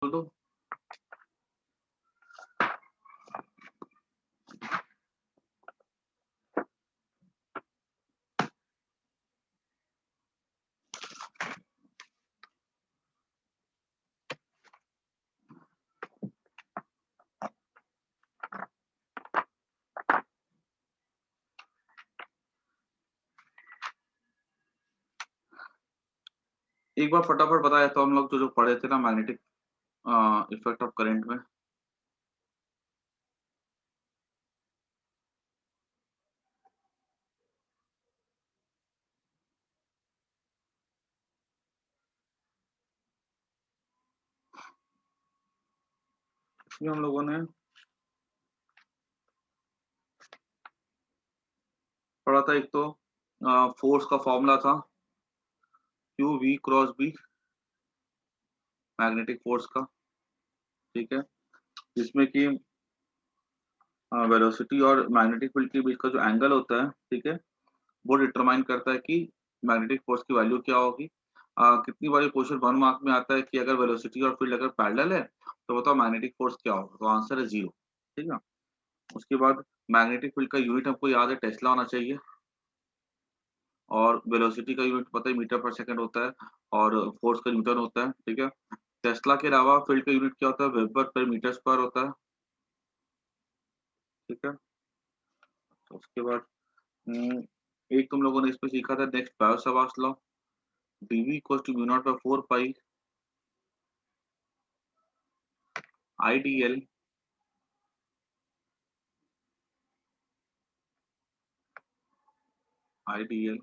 खोल दो। एक बार फटाफट बताया तो हम लोग जो जो पढ़े थे ना मैग्नेटिक इफेक्ट ऑफ करंट में। इसमें हम लोगों ने पढ़ा था, एक तो फोर्स का फॉर्मूला था Q V cross B, magnetic force का। ठीक है, जिसमें कि वेलोसिटी और मैग्नेटिक फील्ड के बीच का जो एंगल होता है, ठीक है, वो डिटरमाइन करता है कि मैग्नेटिक फोर्स की वैल्यू क्या होगी। कितनी बार क्वेश्चन 1 मार्क में आता है कि अगर वेलोसिटी और फील्ड अगर पैरेलल है तो बताओ मैग्नेटिक फोर्स क्या होगा, तो आंसर है 0। ठीक है, उसके बाद मैग्नेटिक फील्ड का यूनिट हमको याद है, टेस्ला होना चाहिए, और वेलोसिटी का यूनिट पता है मीटर पर सेकंड होता है, और फोर्स का न्यूटन होता है। ठीक है, टेस्ला के अलावा फील्ड का यूनिट क्या होता है, वेबर पर मीटर स्क्वायर होता है। ठीक है, तो उसके बाद एक तुम लोगों ने इसमें सीखा था next Biot Savart's law, dv equal to mu naught by 4 pi idl idl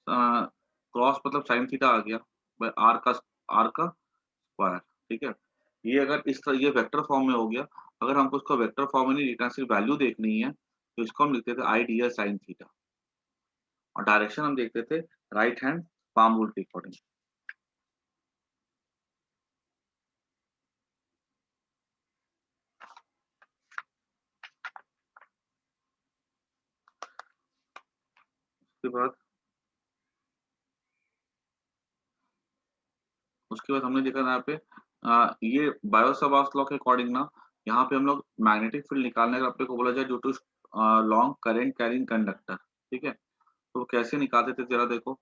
cross मतलब साइन थीटा आ गया बाय आर का स्क्वायर। ठीक है, ये अगर इस तरह ये वेक्टर फॉर्म में हो गया, अगर हमको इसको वेक्टर फॉर्म में नहीं लिखना, सिर्फ वैल्यू देखनी है, तो इसको हम लिखते थे आइडियल साइन थीटा, और डायरेक्शन हम देखते थे राइट हैंड पाम रूल के अकॉर्डिंग। उसके बाद हमने देखा यहाँ पे ये बायो सावर्ट्स लॉ के अकॉर्डिंग ना, यहाँ पे हम लोग मैग्नेटिक फील्ड निकालने का अपने को बोला जाए due to long current carrying conductor. ठीक है, तो वो कैसे निकालते थे जरा देखो।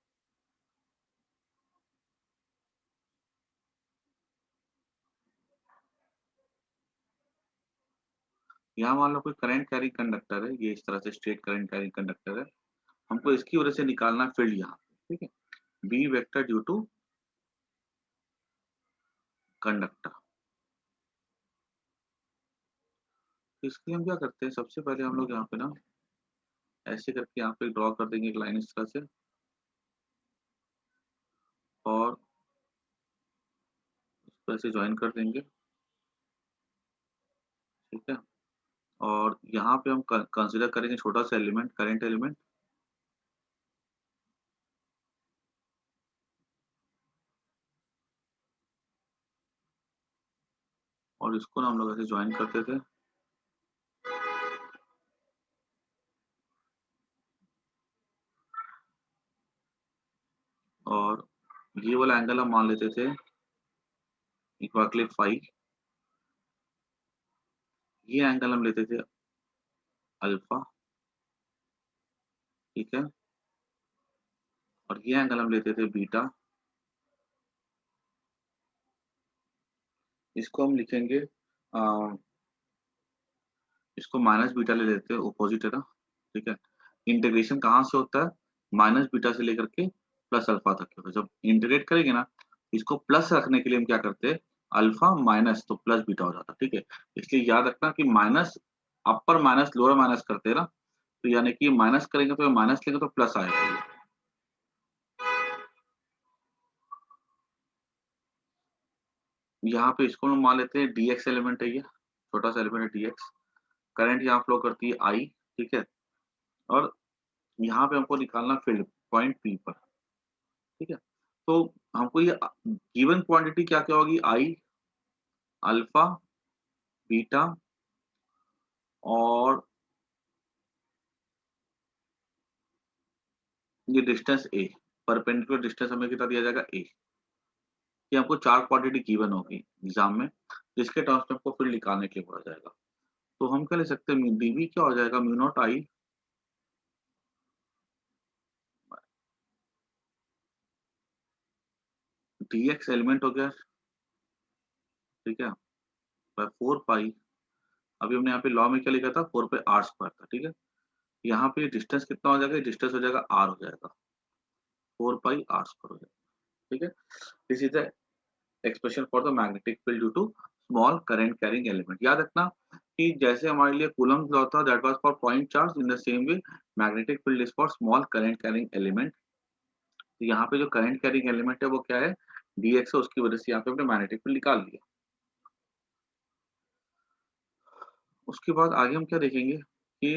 यहाँ मान लो कोई करंट कैरिंग कंडक्टर है, ये इस तरह से स्ट्रेट करंट कैरिंग कंडक्टर है, हमको इसकी वजह से निकालना फील्ड यहाँ पे। ठीक है, B vector due to conductor. इसके लिए हम क्या करते हैं, सबसे पहले हम लोग यहाँ पे ना ऐसे करके यहाँ पे ड्रॉ कर देंगे एक लाइन इस तरह से, और इसको ऐसे ज्वाइन कर देंगे। ठीक है, और यहाँ पे हम कंसीडर करेंगे छोटा सा एलिमेंट, करंट एलिमेंट, और इसको ना हम लोग ऐसे ज्वाइन करते थे। और ये वाला एंगल हम मान लेते थे इक्वली फाई, ये एंगल हम लेते थे अल्फा। ठीक है, और ये एंगल हम लेते थे बीटा। इसको हम लिखेंगे इसको माइनस बीटा ले लेते हैं, ऑपोजिट है ना। ठीक है, इंटीग्रेशन कहाँ से होता है, माइनस बीटा से लेकर के प्लस अल्फा तक होता है। जब इंटीग्रेट करेंगे ना, इसको प्लस रखने के लिए हम क्या करते हैं, अल्फा माइनस तो प्लस बीटा हो जाता है। ठीक है, इसलिए याद रखना कि माइनस अपर माइनस लोअर माइनस करते हैं ना, तो यानी कि माइनस करेंगे तो माइनस लेंगे तो प्लस आएगा ये। यहाँ पे इसको हम मान लेते हैं dx एलिमेंट है, ये छोटा सा एलिमेंट है dx। करंट यहाँ फ्लो करती है I। ठीक है, और यहाँ पे हमको निकालना फील्ड पॉइंट P पर। ठीक है, तो हमको ये गिवन क्वांटिटी क्या क्या होगी, I, अल्फा, बीटा, और ये डिस्टेंस A, परपेंडिकुलर डिस्टेंस हमें कितना दिया जाएगा A। कि हमको 4 क्वांटिटी गिवन होगी एग्जाम में, जिसके टर्म्स में हमको फील्ड निकालने के लिए बोला जाएगा। तो हम क्या ले सकते हैं, डीवी क्या हो जाएगा, म्यू नॉट आई डीएक्स एलिमेंट हो गया, ठीक है, बाय 4 पाई। अभी हमने यहाँ पे लॉ में क्या लिखा था, 4 पे आर स्क्वायर था, ठीक है। यहाँ पे डिस्टेंस कितना हो जाएगा, डिस्टेंस हो जाएगा आर हो जाएगा, 4 पाई आर स्क्वायर हो जाएगा, ठीक है। This is the expression for the magnetic field due to small current carrying element. याद रखना कि जैसे हमारे लिए कूलम्ब लॉ था that was for point charge, in the same way magnetic field is for small current carrying element. तो यहाँ पे जो करंट कैरिंग एलिमेंट है वो क्या है, डीएक्स है, उसकी वजह से यहाँ पे हमने मैग्नेटिक फील्ड निकाल लिया। उसके बाद आगे हम क्या देखेंगे कि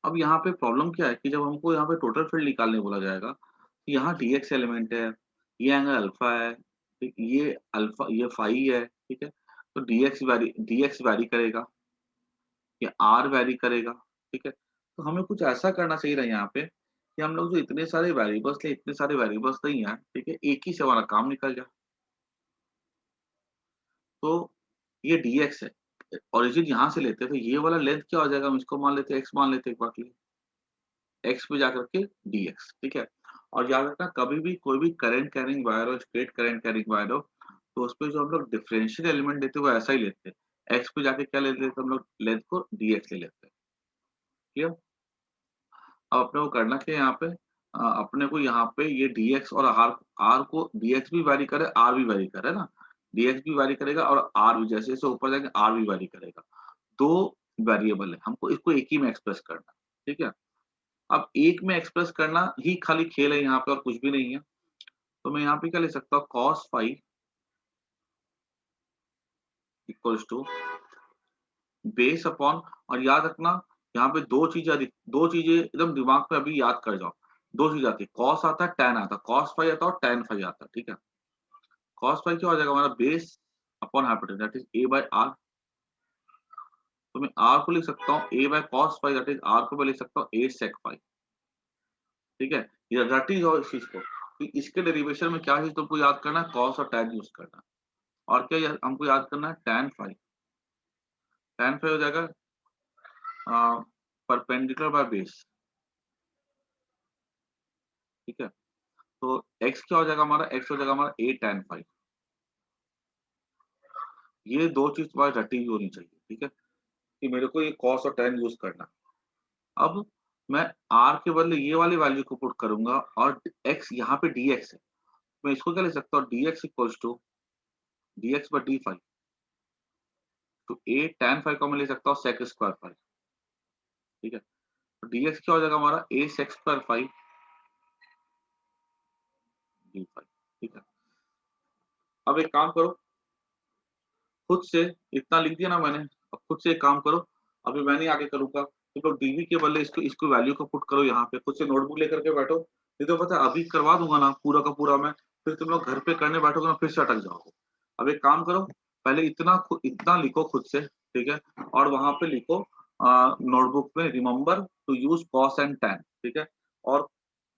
अब यहाँ पे प्रॉब्लम क्या है कि जब हमको यहाँ पे टोटल फील्ड निकालने बोला जाएगा, तो यहाँ डीएक्स एलिमेंट है, ये एंगल अल्फा है, ठीक, ये अल्फा, ये फाई है, ठीक है। तो डीएक्स वैरी करेगा, ये आर वैरी करेगा, ठीक है। तो हमें कुछ ऐसा करना चाहिए था यहाँ पे कि हम लोग जो इतने सारे वेरिएबल्स थे, इतने सारे वेरिएबल्स नहीं है, ठीक है, एक ही से हमारा काम निकल जाए। तो ये डीएक्स है, ओरिजिन यहाँ से लेते हैं, तो ये वाला लेंथ क्या हो जाएगा, हम इसको मान लेते हैं, एक्स मान लेते हैं एक बार के लिए, एक्स पे जाकर के डीएक्स, ठीक है। और याद रखना कभी भी कोई भी करंट कैरिंग वायर हो, स्ट्रेट करंट कैरिंग वायर हो, तो उसपे जो हम लोग डिफरेंशियल एलिमेंट देते हैं वो ऐसा ही लेते हैं, एक्स पे जाके क्या ले लेते हैं हम लोग, लेंथ को डीएक्स ले लेते हैं, क्लियर। अब अपने को करना क्या है यहाँ पे, अपने को यहाँ पे ये डीएक्स और आर, आर को डीएक्स भी वैरी करे, आर भी वैरी करे ना, डीएक्स भी वैरी करेगा और आर भी, जैसे जैसे ऊपर जाएंगे आर भी वैरी करेगा। दो वेरिएबल है, हमको इसको एक ही में एक्सप्रेस करना है, ठीक है। अब एक में एक्सप्रेस करना ही खाली खेल है यहाँ पे, और कुछ भी नहीं है। तो मैं यहाँ पे क्या ले सकता हूँ, cos phi equals to base upon, और याद रखना यहाँ पे दो चीजें एकदम दिमाग में अभी याद कर जाओ। दो चीज आती है, कॉस आता है, टैन आता है, कॉस फाई आता है और टैन फाई आता है, ठीक है। कॉस फाई क्या हो जाएगा हमारा, base upon hypotenuse that is a by r. तो मैं आर को लिख सकता हूँ a by cos phi, that is r को मैं लिख सकता हूँ ए सेक फाई, ठीक है। ये रटी जाओ इस चीज को कि इसके डेरिवेशन में क्या चीज तुमको याद करना है, कॉस और टैन यूज करना है। और क्या हमको याद करना है, टैन फाई। टैन फाई हो जाएगा परपेंडिकुलर बाय बेस, ठीक है। तो एक्स क्या हो जाएगा हमारा, एक्स हो जाएगा हमारा ए टैन फाई। ये दो चीज तुम्हारी रटी हुई होनी चाहिए, ठीक है, कि मेरे को ये कॉस और टैन यूज करना। अब मैं आर के बदले ये वाली वैल्यू को पुट करूंगा, और एक्स यहाँ पे डीएक्स है, मैं इसको क्या ले सकता हूँ, dx equals to dx by d phi. तो ए टैन फाई को मैं ले सकता हूँ सेक स्क्वायर फाई, ठीक है। तो डीएक्स क्या हो जाएगा हमारा, a sec square phi d phi, ठीक है। अब एक काम करो, खुद से इतना लिख दिया ना मैंने, अब खुद से एक काम करो, अभी मैं नहीं आगे करूंगा, तुम लोग डीवी के बदले इसको इसको वैल्यू को पुट करो यहाँ पे, खुद से नोटबुक लेकर के बैठो। नहीं तो पता है अभी करवा दूंगा ना पूरा का पूरा मैं, फिर तुम लोग घर पे करने बैठोगे ना फिर से अटक जाओगे। अब एक काम करो, पहले इतना लिखो खुद से, ठीक है, और वहां पे लिखो नोटबुक में, remember to use cos and tan, ठीक है। और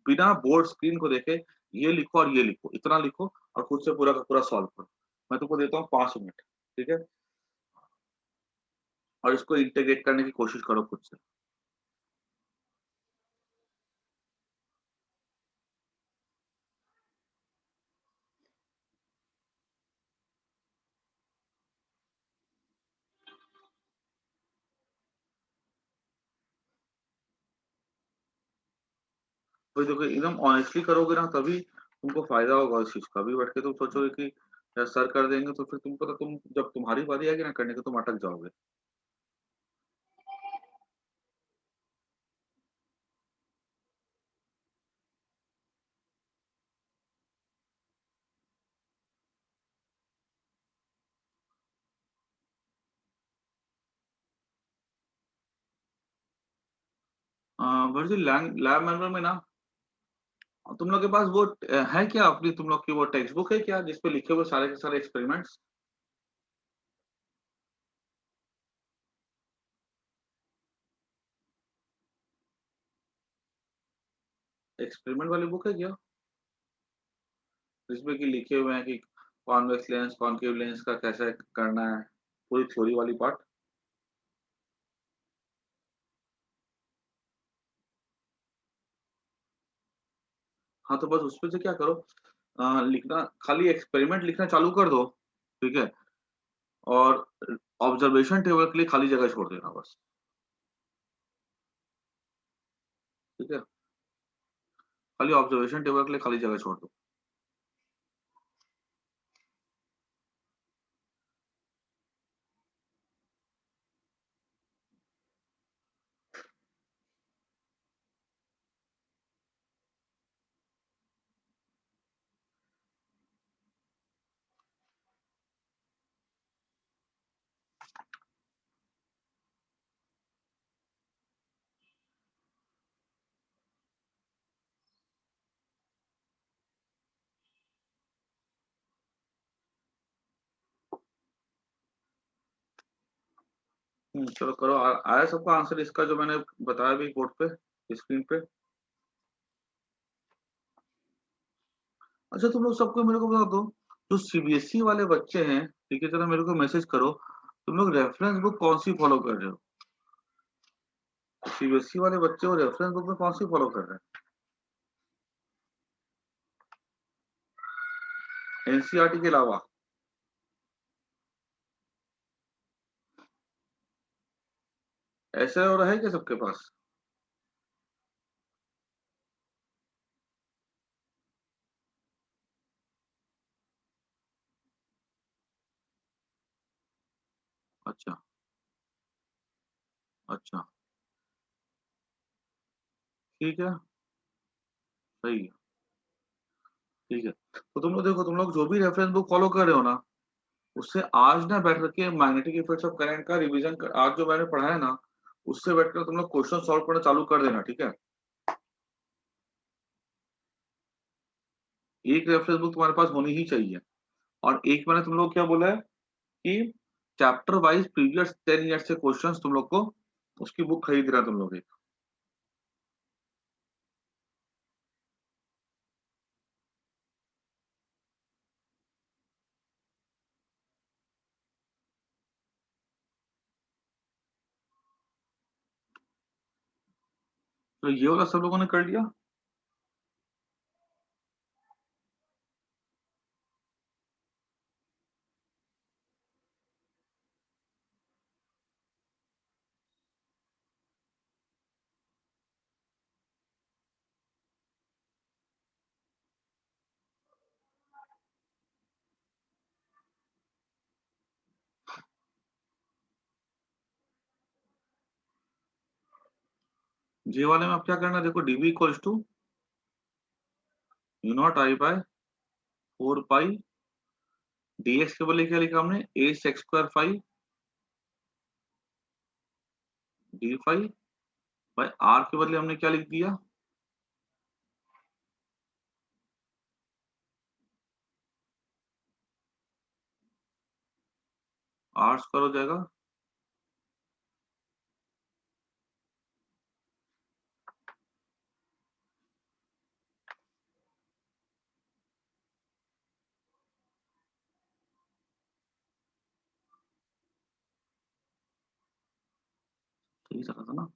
बिना बोर्ड स्क्रीन को देखे ये लिखो और ये लिखो, इतना लिखो, और खुद से पूरा का पूरा सॉल्व करो। मैं तुमको देता हूँ 5 मिनट, ठीक है, और इसको इंटीग्रेट करने की कोशिश करो खुद से। तो देखो एकदम ऑनेस्टली करोगे ना तभी तुमको फायदा होगा इस चीज का। अभी बैठ के तुम सोचोगे कि यार सर कर देंगे, तो फिर तुमको, तो तुम जब तुम्हारी बारी आएगी ना करने की तुम अटक जाओगे। वर्जी लैब मैनुअल में ना, तुम लोग के पास वो है क्या, अपनी तुम लोग की वो टेक्स्ट बुक है क्या जिसपे लिखे हुए सारे के सारे एक्सपेरिमेंट्स, एक्सपेरिमेंट वाली बुक है क्या, जिसमें कि लिखे हुए हैं कि कॉन्वेक्स लेंस, कॉनकेव लेंस का कैसे करना है, पूरी थ्योरी वाली पार्ट। हाँ, तो बस उसमें से क्या करो, लिखना, खाली एक्सपेरिमेंट लिखना चालू कर दो, ठीक है? और ऑब्जर्वेशन टेबल के लिए खाली जगह छोड़ देना बस, ठीक है? खाली ऑब्जर्वेशन टेबल के लिए खाली जगह छोड़ दो। चलो करो। आया सबको आंसर इसका जो मैंने बताया भी बोर्ड पे, स्क्रीन पे? अच्छा, तुम लोग सबको मेरे को बता दो, जो सीबीएसई वाले बच्चे हैं, ठीक है, जरा मेरे को मैसेज करो, तुम लोग रेफरेंस बुक कौन सी फॉलो कर रहे हो? सीबीएसई वाले बच्चे वो रेफरेंस बुक में कौन सी फॉलो कर रहे हैं, एनसीईआरटी के अलावा? ऐसा हो रहा है क्या सबके पास? अच्छा, अच्छा, ठीक है, सही है, ठीक है। तो तुम लोग देखो, तुम लोग जो भी रेफरेंस बुक फॉलो कर रहे हो ना, उससे आज ना बैठ करके मैग्नेटिक इफेक्ट्स ऑफ करंट का रिवीजन कर, आज जो मैंने पढ़ा है ना, उससे बैठकर तुम लोग क्वेश्चन सॉल्व करना चालू कर देना, ठीक है? एक रेफरेंस बुक तुम्हारे पास होनी ही चाहिए। और एक मैंने तुम लोग क्या बोला है कि चैप्टर वाइज प्रीवियस 10 ईयर्स से क्वेश्चंस तुम लोग को उसकी बुक खरीद रहा है तुम लोग एक। तो ये वाला सब लोगों ने कर लिया? जे वाले में अब क्या करना है, देखो, dv equals to u naught I bye 4 pi dx के बदले क्या लिखा हमने, a sec square phi d phi by r के बदले हमने क्या लिख दिया, आर स्क्वायर हो जाएगा। सही चला था ना?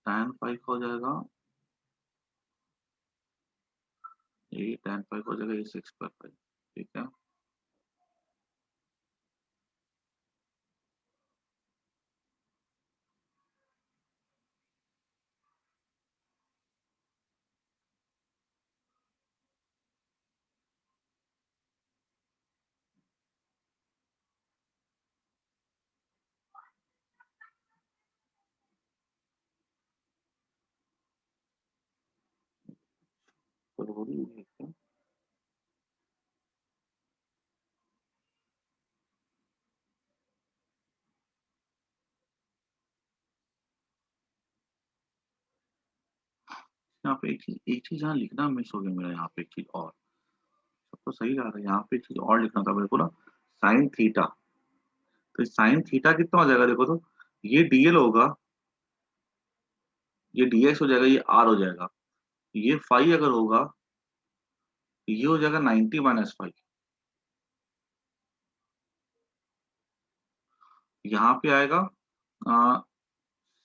tan फाइव हो जाएगा, ए tan फाइव हो जाएगा ए सेक्स स्क्वायर फाइव, ठीक है। जरूरी है क्या? यहाँ पे एक चीज यहाँ लिखना मिस हो गया मेरा, यहाँ पे एक चीज और, सब तो सही जा रहा है, यहाँ पे एक चीज और लिखना था मेरे को ना, साइन थीटा। तो साइन थीटा कितना हो जाएगा, देखो तो, ये डीएल होगा, ये डीएक्स हो जाएगा, ये आर हो जाएगा, ये फाई अगर होगा, तो ये हो जाएगा 90 - फाई, यहाँ पे आएगा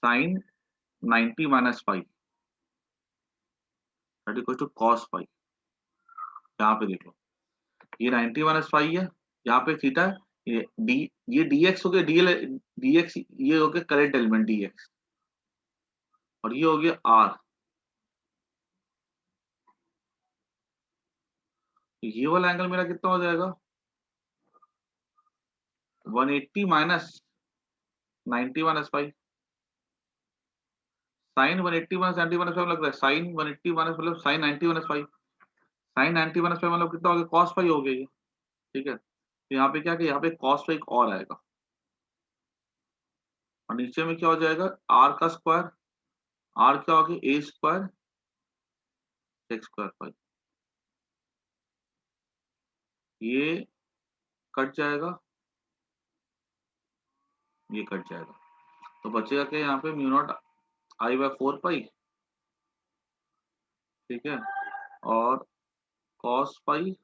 sine 90 minus five that equal to cos five. यहाँ पे देखो ये 90 माइनस फाइव है, यहाँ पे थीटा है, ये डी, ये dx हो गया dl, dx ये हो गया करेंट एलिमेंट dx, और ये हो गया r। ये वाला एंगल मेरा कितना हो जाएगा 180 minus 90 minus five. Sine 180 minus 90 minus five लग रहा है, साइन 180 माइनस मतलब sine 90 minus five, sine 90 minus five मतलब कितना हो गया कॉस फाइव हो गया ये। ठीक है, तो यहाँ पे क्या कि यहाँ पे कॉस फाइव और आएगा, और नीचे में क्या हो जाएगा आर का स्क्वायर, आर क्या हो गया ए स्क्वायर एक्स स्क्वायर फाइव, ये कट जाएगा, ये कट जाएगा, तो बचेगा क्या यहाँ पे म्यू नॉट आई बाय 4 पाई। ठीक है, और cos pi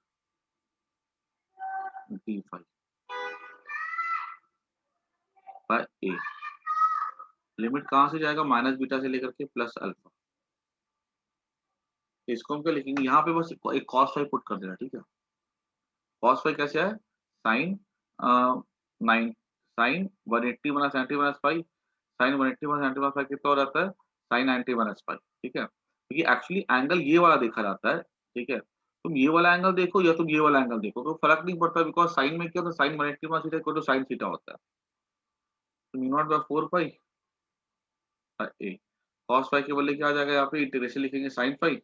D phi bye ए। लिमिट कहाँ से जाएगा माइनस बीटा से लेकर के प्लस अल्फा। इसको हम क्या लिखेंगे यहाँ पे बस एक कॉस फाइव पुट कर देना। ठीक है, कॉस फाइव कैसे है sine 9 sine 180 minus 90 minus five, sine 180 minus 90 minus five कितना हो जाता है साइन 90 माइनस फाइव। ठीक है, क्योंकि एक्चुअली एंगल ये वाला देखा जाता है। ठीक है, तुम ये वाला एंगल देखो या तुम ये वाला एंगल देखो तो फर्क नहीं पड़ता, बिकॉज साइन में क्या होता है sine 180 minus theta equal to sine theta होता है, तो mu naught by 4 pi a. Cos five के बदले क्या आ जाएगा यहाँ पे इंटीग्रेशन लिखेंगे साइन फाइव,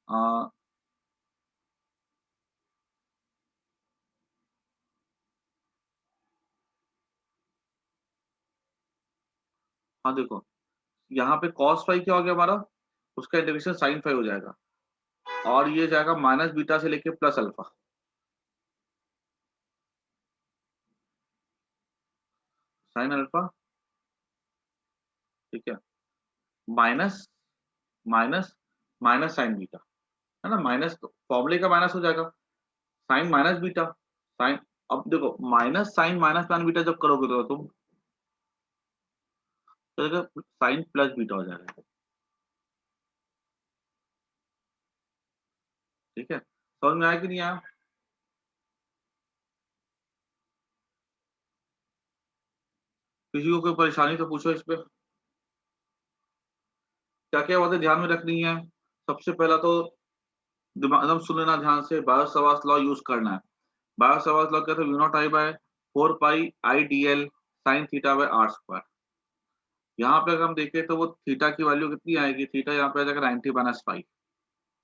हाँ देखो यहाँ पे कॉस फाइव क्या हो गया हमारा, उसका इंटीग्रेशन साइन फाइव हो जाएगा, और ये जाएगा माइनस बीटा से लेके प्लस अल्फा, साइन अल्फा। ठीक है, minus minus minus sine beta, है ना, माइनस फॉर्मूले का माइनस हो जाएगा साइन माइनस बीटा साइन। अब देखो minus sine minus sine beta जब करोगे तो तुम तो साइन प्लस बीटा हो जाएगा। ठीक है, समझ में आया कि नहीं आया? किसी को कोई परेशानी तो पूछो इस पे, क्या क्या बातें ध्यान में रखनी है। सबसे पहला तो दिमाग एकदम सुन लेना ध्यान से, बायो सवास लॉ यूज करना है। बायो सवास लॉ क्या था, mu naught I bye 4 pi I D L sine theta by R square. यहाँ पे अगर हम देखें तो वो थीटा की वैल्यू कितनी आएगी, थीटा यहाँ पे आ जाएगा 90 माइनस फाइव।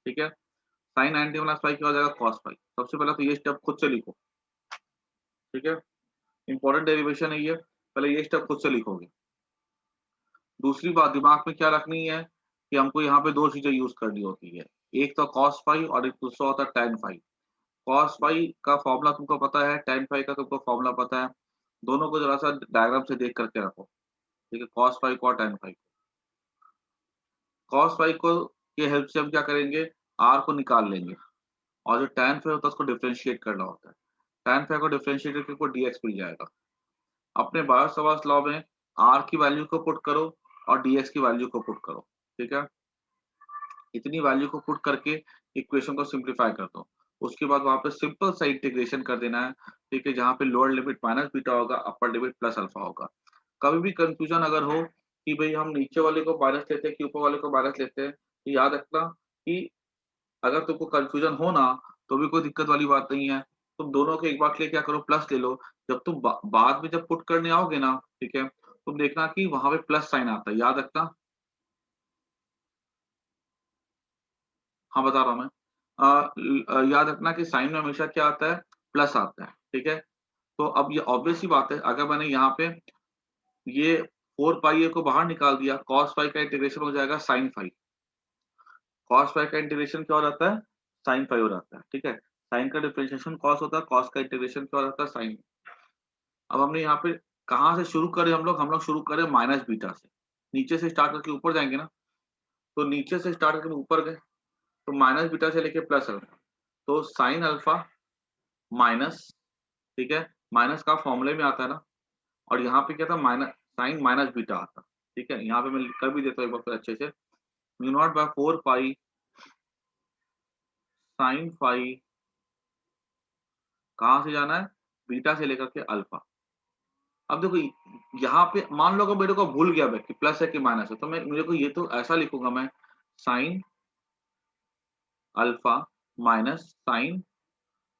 ठीक है, साइन 90 माइनस फाइव क्या हो जाएगा कॉस फाइव। सबसे पहले तो ये स्टेप खुद से लिखो। ठीक है, इंपॉर्टेंट डेरिवेशन है ये, पहले ये स्टेप खुद से लिखोगे। दूसरी बात दिमाग में क्या रखनी है कि हमको यहाँ पे दो चीजें यूज करनी होती है, एक तो कॉस फाइव और एक दूसरा होता है टेन फाइव। कॉस फाइव का फॉर्मूला तुमको पता है, टेन फाइव का तुमको फॉर्मूला पता है, दोनों को जरा सा डायग्राम से देख करके रखो। ठीक है, कॉस फाइव को और टेन फाइव, कॉस फाइव को के हेल्प से हम क्या करेंगे आर को निकाल लेंगे, और जो टेन फाइव होता है उसको डिफरेंशिएट करना होता है। टेन फाइव को डिफरेंशिएट करके डीएक्स मिल जाएगा। अपने बायो सवास लॉ में आर की वैल्यू को पुट करो और डीएक्स की वैल्यू को पुट करो। ठीक है, इतनी वैल्यू को पुट करके इक्वेशन को सिंप्लीफाई कर दो। उसके बाद वहां पे सिंपल सा इंटीग्रेशन कर देना है। ठीक है, जहाँ पे लोअर लिमिट माइनस बीटा होगा, अपर लिमिट प्लस अल्फा होगा। कभी भी कंफ्यूजन अगर हो कि भाई हम नीचे वाले को माइनस लेते हैं कि ऊपर वाले को माइनस लेते हैं, तो याद रखना कि अगर तुमको कंफ्यूजन हो ना तो भी कोई दिक्कत वाली बात नहीं है, तुम दोनों के एक बार के लिए क्या करो प्लस ले लो। जब तुम बाद में जब पुट करने आओगे ना, ठीक है, तुम देखना कि वहां पे प्लस साइन आता है, याद रखना। हाँ बता रहा हूँ मैं, याद रखना कि साइन में हमेशा क्या आता है प्लस आता है। ठीक है, तो अब ये ऑब्वियस ही बात है, अगर मैंने यहाँ पे ये 4 पाई ए को बाहर निकाल दिया, कॉस फाइव का इंटीग्रेशन हो जाएगा साइन फाइव। कॉस फाइव का इंटीग्रेशन क्या हो जाता है साइन फाइव हो जाता है। ठीक है, साइन का डिफरेंशिएशन कॉस होता है, कॉस का इंटीग्रेशन क्या हो जाता है साइन। अब हमने यहाँ पे कहाँ से शुरू करें, हम लोग शुरू करें माइनस बीटा से, नीचे से स्टार्ट करके ऊपर जाएंगे ना, तो नीचे से स्टार्ट करके ऊपर गए तो माइनस बीटा से लेके प्लस अल्फा, तो साइन अल्फा माइनस, ठीक है, माइनस का फॉर्मूले में आता है ना, और यहाँ पे क्या था, माइनस साइन माइनस बीटा आता। ठीक है, यहाँ पे मैं कर भी देता हूँ एक बार फिर अच्छे से। Mu naught by 4 pi sine phi, कहाँ से जाना है, बीटा से लेकर के अल्फा। अब देखो यहाँ पे मान लो कि मेरे को भूल गया मैं कि प्लस है कि माइनस है, तो मैं मेरे को ये तो ऐसा लिखूंगा मैं, sine alpha minus sine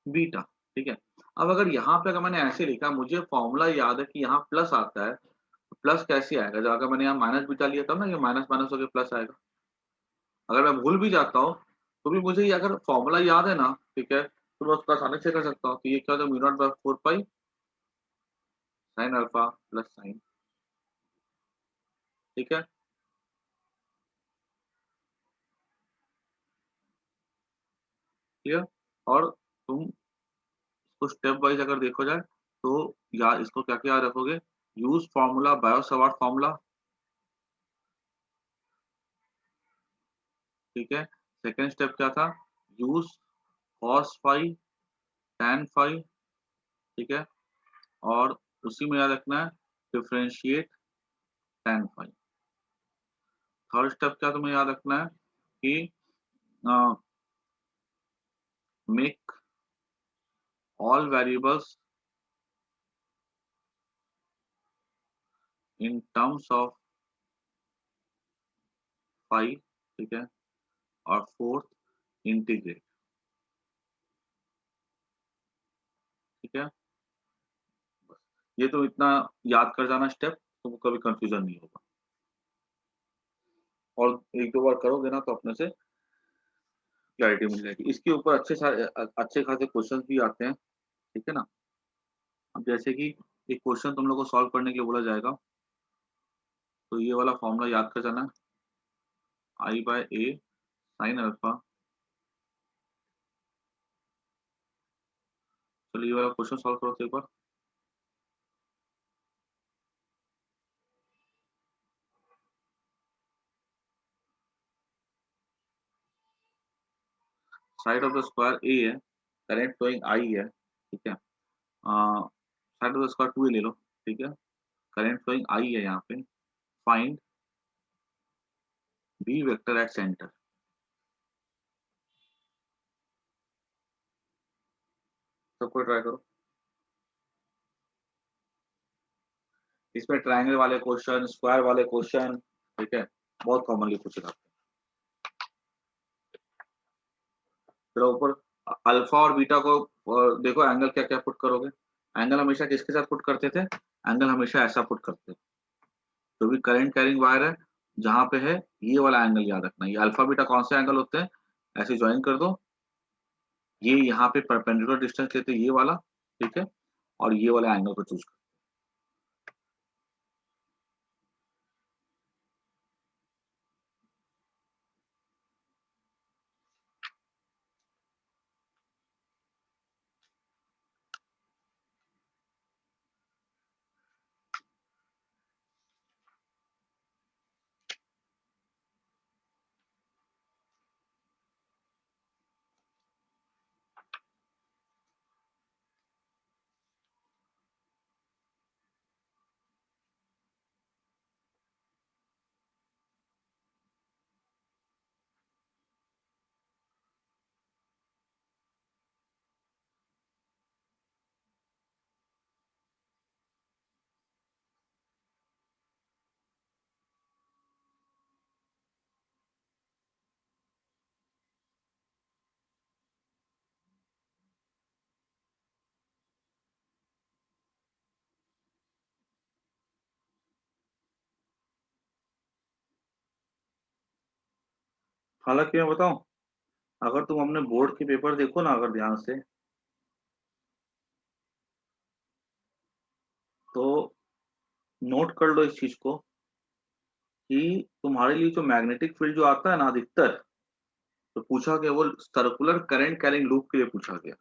beta. ठीक है, अब अगर यहाँ पे अगर मैंने ऐसे लिखा, मुझे फॉर्मूला याद है कि यहाँ प्लस आता है, तो प्लस कैसे आएगा, जब अगर मैंने यहाँ माइनस बीटा लिया तब ना ये माइनस माइनस होकर प्लस आएगा। अगर मैं भूल भी जाता हूँ तो भी मुझे ये अगर फॉर्मूला याद है ना, ठीक है, तो मैं उसका आसानी से कर सकता हूँ। तो ये क्या होता है, mu naught by 4 pi sine alpha plus sine. ठीक है, क्लियर। और तुम इसको स्टेप वाइज अगर देखो जाए तो यार इसको क्या क्या याद रखोगे, use formula, Biot Savart formula. ठीक है, सेकेंड स्टेप क्या था, use cos phi tan phi. ठीक है, और उसी में याद रखना है differentiate tan phi. Third step क्या तुम्हें याद रखना है कि make all variables in terms of phi. ठीक है, और फोर्थ इंटीग्रेट। ठीक है, ये तो इतना याद कर जाना स्टेप, तुमको कभी कंफ्यूजन नहीं होगा। और एक दो बार करोगे ना तो अपने से क्लैरिटी मिल जाएगी। इसके ऊपर अच्छे खासे क्वेश्चंस भी आते हैं। ठीक है ना, अब जैसे कि एक क्वेश्चन तुम लोग को सॉल्व करने के लिए बोला जाएगा, तो ये वाला फॉर्मूला याद कर जाना, आई बाय ए साइन अल्फा। चलो ये वाला क्वेश्चन सॉल्व करो तो एक बार। साइड ऑफ द स्क्वायर ए है, करेंट फ्लोइंग आई है। ठीक है, साइड ऑफ द स्क्वायर 2 ले लो। ठीक है, करंट फ्लोइंग आई है यहाँ पे, find B vector at centre. सबको ट्राई करो। इसमें ट्रायंगल वाले क्वेश्चन, स्क्वायर वाले क्वेश्चन, ठीक है, बहुत कॉमनली पूछे जाते हैं। फिर ऊपर अल्फा और बीटा को देखो एंगल क्या क्या पुट करोगे। एंगल हमेशा किसके साथ पुट करते थे, एंगल हमेशा ऐसा पुट करते थे। जो भी करंट कैरिंग वायर है जहां पे है, ये वाला एंगल याद रखना। ये अल्फा बीटा कौन से एंगल होते हैं, ऐसे ज्वाइन कर दो। ये यहाँ पे परपेंडिकुलर डिस्टेंस लेते हैं, ये वाला। ठीक है, और ये वाला एंगल को चूज। हालांकि मैं बताऊं, अगर तुम अपने बोर्ड के पेपर देखो ना अगर ध्यान से, तो नोट कर लो इस चीज को कि तुम्हारे लिए जो मैग्नेटिक फील्ड जो आता है ना अधिकतर, तो पूछा गया वो सर्कुलर करंट कैरिंग लूप के लिए पूछा गया।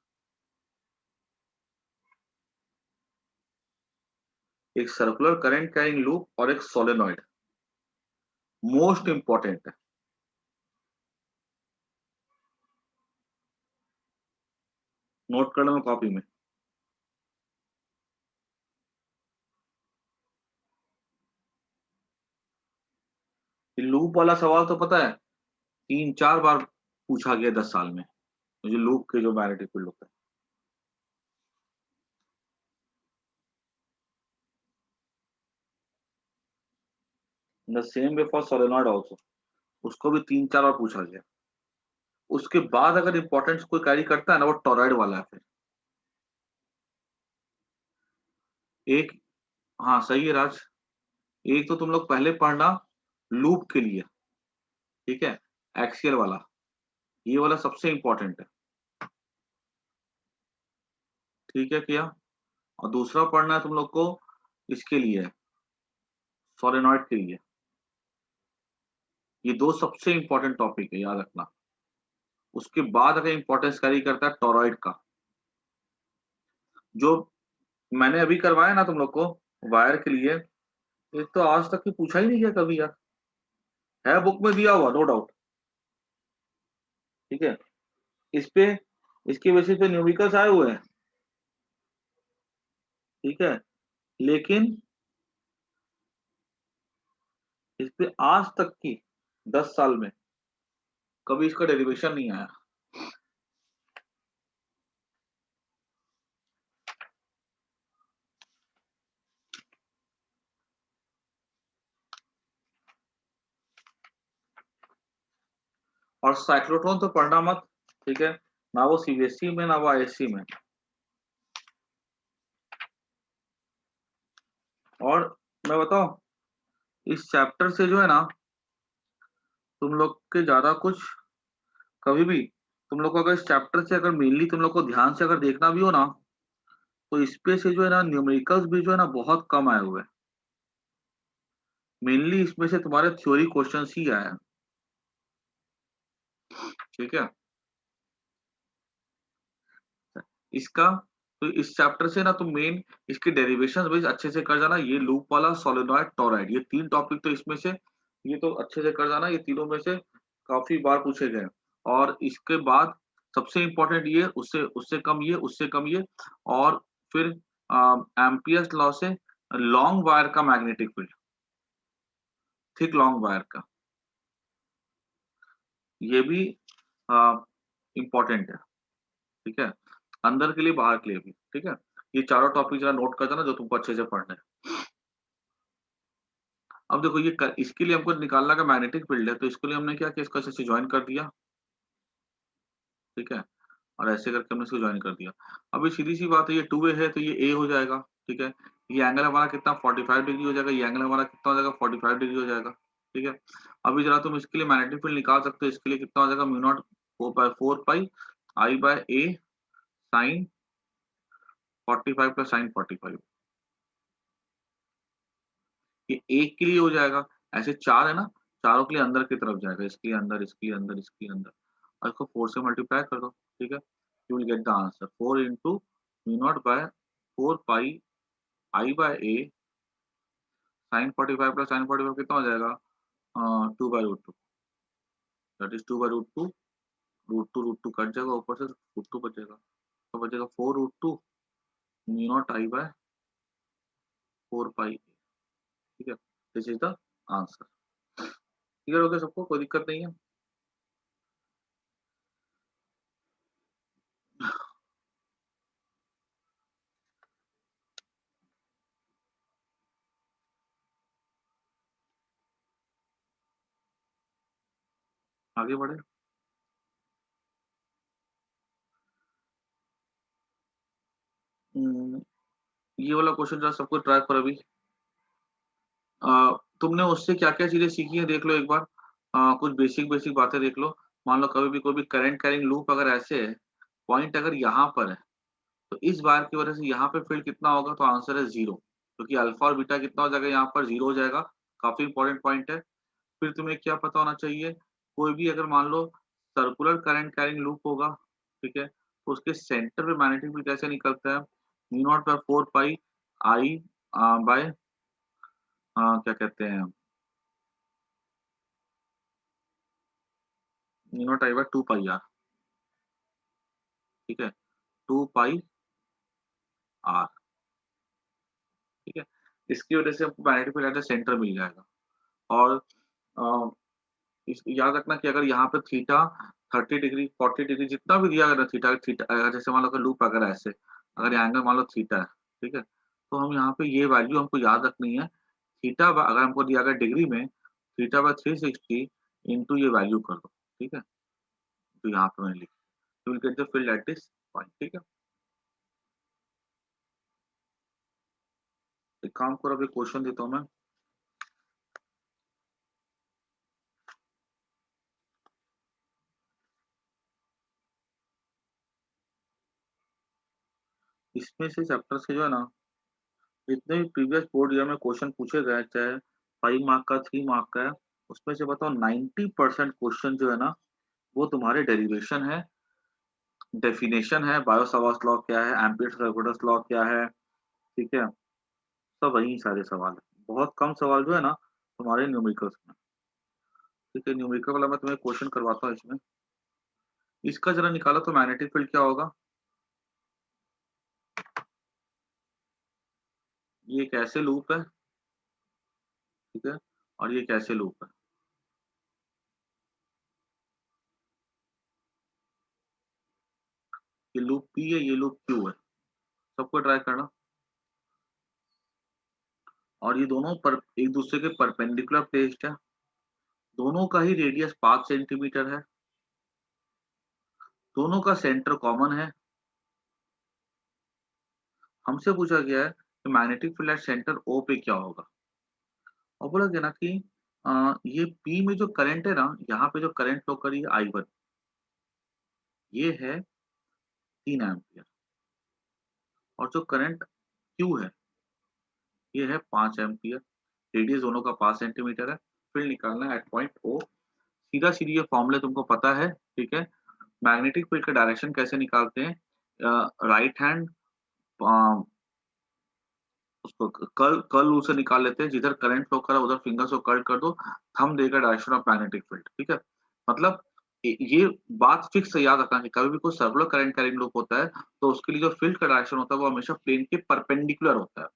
एक सर्कुलर करंट कैरिंग लूप और एक सोलेनॉइड, मोस्ट इंपॉर्टेंट है। नोट कर लो मैं कॉपी में। लूप वाला सवाल तो पता है 3-4 बार पूछा गया 10 साल में, मुझे लूप के जो मैग्नेटिक फील्ड होता है। The same way for solenoid also, उसको भी 3-4 बार पूछा गया। उसके बाद अगर इंपॉर्टेंस कोई कैरी करता है ना, वो टॉरॉइड वाला है फिर। एक, हाँ सही है राज, एक तो तुम लोग पहले पढ़ना लूप के लिए, ठीक है, एक्सियल वाला, ये वाला सबसे इंपॉर्टेंट है, ठीक है किया। और दूसरा पढ़ना है तुम लोग को इसके लिए, सोलेनॉइड के लिए। ये दो सबसे इंपॉर्टेंट टॉपिक है, याद रखना। उसके बाद अगर इंपॉर्टेंस कैरी करता है टॉरॉइड का, जो मैंने अभी करवाया ना तुम लोग को वायर के लिए, ये तो आज तक की पूछा ही नहीं गया कभी यार, है बुक में दिया हुआ नो डाउट, ठीक है। इस पे, इसके बेसिस पे न्यूमेरिकल्स आए हुए हैं, ठीक है, लेकिन इस पे आज तक की 10 साल में कभी इसका डेरिवेशन नहीं आया। और साइक्लोट्रॉन तो पढ़ना मत, ठीक है, ना वो सीबीएसई में ना वो आईएससी में। और मैं बताऊं, इस चैप्टर से जो है ना, तुम लोग के ज्यादा कुछ कभी भी, तुम लोग को अगर इस चैप्टर से अगर मेनली तुम लोग को ध्यान से अगर देखना भी हो ना, तो इस पे से जो है ना न्यूमेरिकल्स भी जो है ना बहुत कम आए हुए हैं। मेनली इसमें से तुम्हारे थ्योरी क्वेश्चंस ही आए हैं, ठीक है। इसका, तो इस चैप्टर से ना तुम मेन इसकी डेरिवेशंस भी अच्छे से कर जाना, ये लूप वाला, सोलेनॉइड, टॉरॉइड, ये 3 टॉपिक तो इसमें से, ये तो अच्छे से कर जाना, ये तीनों में से काफी बार पूछे गए। और इसके बाद सबसे इंपॉर्टेंट ये, उससे उससे कम ये, उससे कम ये, और फिर एम्पियर्स लॉ से लॉन्ग वायर का magnetic field, thick long wire का, ये भी इंपॉर्टेंट है, ठीक है, अंदर के लिए बाहर के लिए भी, ठीक है। ये चारों टॉपिक जरा नोट कर देना जो तुमको अच्छे से पढ़ना है। अब देखो ये इसके लिए हमको निकालना का मैग्नेटिक फील्ड है, तो इसके लिए हमने क्या किया, इसको ऐसे ज्वाइन कर दिया, ठीक है, और ऐसे करके हमने इसको ज्वाइन कर दिया। अभी सीधी सी बात है, ये 2A है तो ये A हो जाएगा, ठीक है। ये एंगल हमारा कितना 45 डिग्री हो जाएगा, ये एंगल हमारा कितना हो जाएगा 45 डिग्री हो जाएगा, ठीक है। अभी जरा तुम इसके लिए मैग्नेटिक फील्ड निकाल सकते हो, इसके लिए कितना हो जाएगा mu naught 4 pi I by a sine 45 plus sine 45, ये एक के लिए हो जाएगा। ऐसे 4 है ना, चारों के लिए अंदर की तरफ जाएगा, इसके लिए अंदर, इसके लिए अंदर, इसके लिए अंदर, और इसको 4 से मल्टीप्लाई कर दो, ठीक है। You will get the answer 4 into mu naught by 4 pi I by a sine 45 plus sine 45 कितना हो जाएगा 2/√2, दैट इज 2/√2, √2 कट जाएगा, ऊपर से √2 बचेगा, तो बचेगा 4√2 म्यू नॉट आई बाय 4 पाई, ठीक है। This is the answer. Clear हो गया सबको, कोई दिक्कत नहीं है। आगे बढ़े। हम्म, ये वाला क्वेश्चन जरा सबको ट्राई करो अभी। तुमने उससे क्या क्या चीजें सीखी है देख लो एक बार, कुछ बेसिक बेसिक बातें देख लो। मान लो कभी भी कोई भी करंट कैरिंग लूप अगर ऐसे है, पॉइंट अगर यहाँ पर है, तो इस बार की वजह से यहाँ पे फील्ड कितना होगा, तो आंसर है 0, क्योंकि अल्फा और बीटा कितना हो जाएगा, यहाँ पर 0 हो जाएगा। काफी इंपॉर्टेंट पॉइंट है। फिर तुम्हें क्या पता होना चाहिए, कोई भी अगर मान लो सर्कुलर करंट कैरिंग लूप होगा, ठीक है, तो उसके सेंटर पे मैग्नेटिक फील्ड कैसे निकलता है, mu naught by 4 pi I by क्या कहते हैं, mu naught I by 2 pi R, ठीक है, 2 पाई आर, ठीक है। इसकी वजह से आपको magnetic field at the centre मिल जाएगा। और याद रखना कि अगर यहाँ पे थीटा 30 डिग्री 40 डिग्री जितना भी दिया गया थीटा थीटा जैसे मान लो कि लूप अगर ऐसे अगर ये एंगल मान लो थीटा है, ठीक है, तो हम यहाँ पे ये वैल्यू हमको याद रखनी है। थीटा अगर हमको दिया गया डिग्री में थीटा बाय 360 इंटू ये वैल्यू कर दो, ठीक है, तो यहाँ पे मैंने लिखा you will get the field at this point, ठीक है। एक काम करो, अभी क्वेश्चन देता हूँ मैं। इसमें से चैप्टर से जो है ना जितने भी प्रीवियस बोर्ड ईयर में क्वेश्चन पूछे गए, चाहे 5 मार्क का 3 मार्क का है, उसमें से बताओ 90% क्वेश्चन जो है ना वो तुम्हारे डेरिवेशन है, डेफिनेशन है, बायो सावर्ट्स लॉ क्या है, एम्पियर्स सर्कुलस लॉ क्या है, ठीक है, सब वही सारे सवाल है। बहुत कम सवाल जो है ना तुम्हारे न्यूमेरिकल्स में, ठीक है। न्यूमेरिकल वाला मैं तुम्हें क्वेश्चन करवाता हूँ इसमें। इसका जरा निकालो तो मैग्नेटिक फील्ड क्या होगा। ये कैसे लूप है, ठीक है, और ये कैसे लूप है। ये लूप पी है, ये लूप क्यू है, सबको ट्राई करना। और ये दोनों पर एक दूसरे के परपेंडिकुलर प्लेस्ड है, दोनों का ही रेडियस 5 सेंटीमीटर है, दोनों का सेंटर कॉमन है। हमसे पूछा गया है कि magnetic field at centre O पे क्या होगा। और बोला गया ना कि ये पी में जो करंट है ना, यहाँ पे जो करंट फ्लो करी है I1, ये है 3 एम्पियर, और जो करंट क्यू है ये है 5 एम्पियर। रेडियस दोनों का 5 सेंटीमीटर है। फील्ड निकालना है एट पॉइंट ओ। सीधा सीधी ये फॉर्मूले तुमको पता है, ठीक है। मैग्नेटिक फील्ड का डायरेक्शन कैसे निकालते हैं, राइट हैंड उसको कर्ल कर्ल रूल से निकाल लेते हैं। जिधर करंट फ्लो कर रहा है उधर फिंगर्स को कर्ल कर दो, थंब देगा डायरेक्शन ऑफ मैग्नेटिक फील्ड, ठीक है। मतलब ये बात फिक्स है, याद रखना कि कभी भी कोई सर्कुलर करंट कैरिंग लूप होता है तो उसके लिए जो फील्ड का डायरेक्शन होता है वो हमेशा प्लेन के परपेंडिकुलर होता है,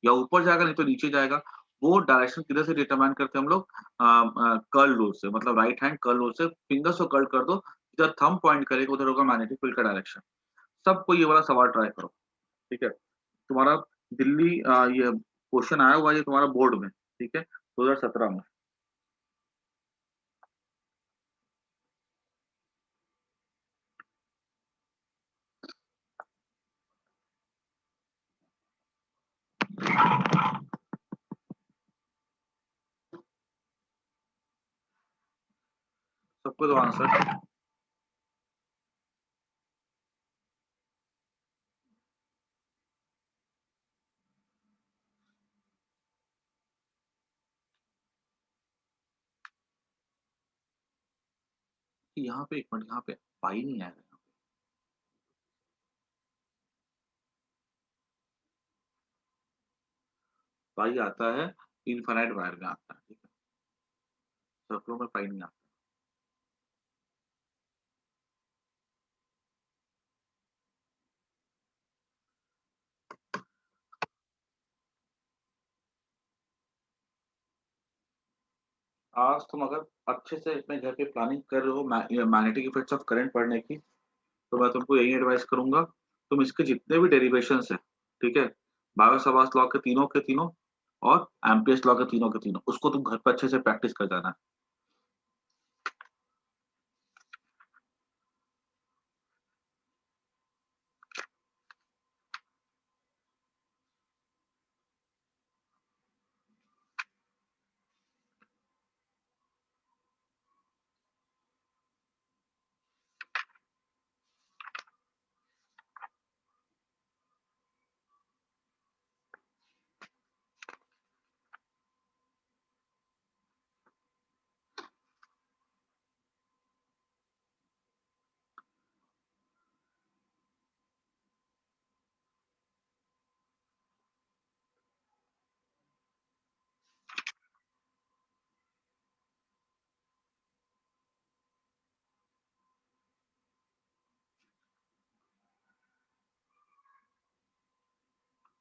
या ऊपर जाएगा नहीं तो नीचे जाएगा। वो डायरेक्शन किधर से डिटरमाइन करते हैं हम लोग, कर्ल रूल से, मतलब राइट हैंड कर्ल रूल से फिंगर्स को कर्ल कर दो, इधर थंब पॉइंट करेगा उधर होगा मैग्नेटिक फील्ड का डायरेक्शन। सबको ये वाला सवाल ट्राई करो, ठीक है। तुम्हारा दिल्ली ये क्वेश्चन आया हुआ है, ये तुम्हारा बोर्ड में, ठीक है, 2017 में। सबको तो आंसर यहाँ पे, एक मिनट, यहाँ पे पाई नहीं आएगा। पाई आता है इनफाइनाइट वायर में आता है, ठीक है, सर्कलों में पाई नहीं आता। आज तुम अगर अच्छे से अपने घर पे प्लानिंग कर रहे हो मैग्नेटिक इफेक्ट्स ऑफ करंट पढ़ने की, तो मैं तुमको यही एडवाइस करूंगा, तुम इसके जितने भी डेरिवेशन है, ठीक है, बायो सावर्ट्स लॉ के तीनों और एम्पियर्स लॉ के तीनों, उसको तुम घर पर अच्छे से प्रैक्टिस कर जाना।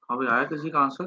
अभी आया किसी का आंसर?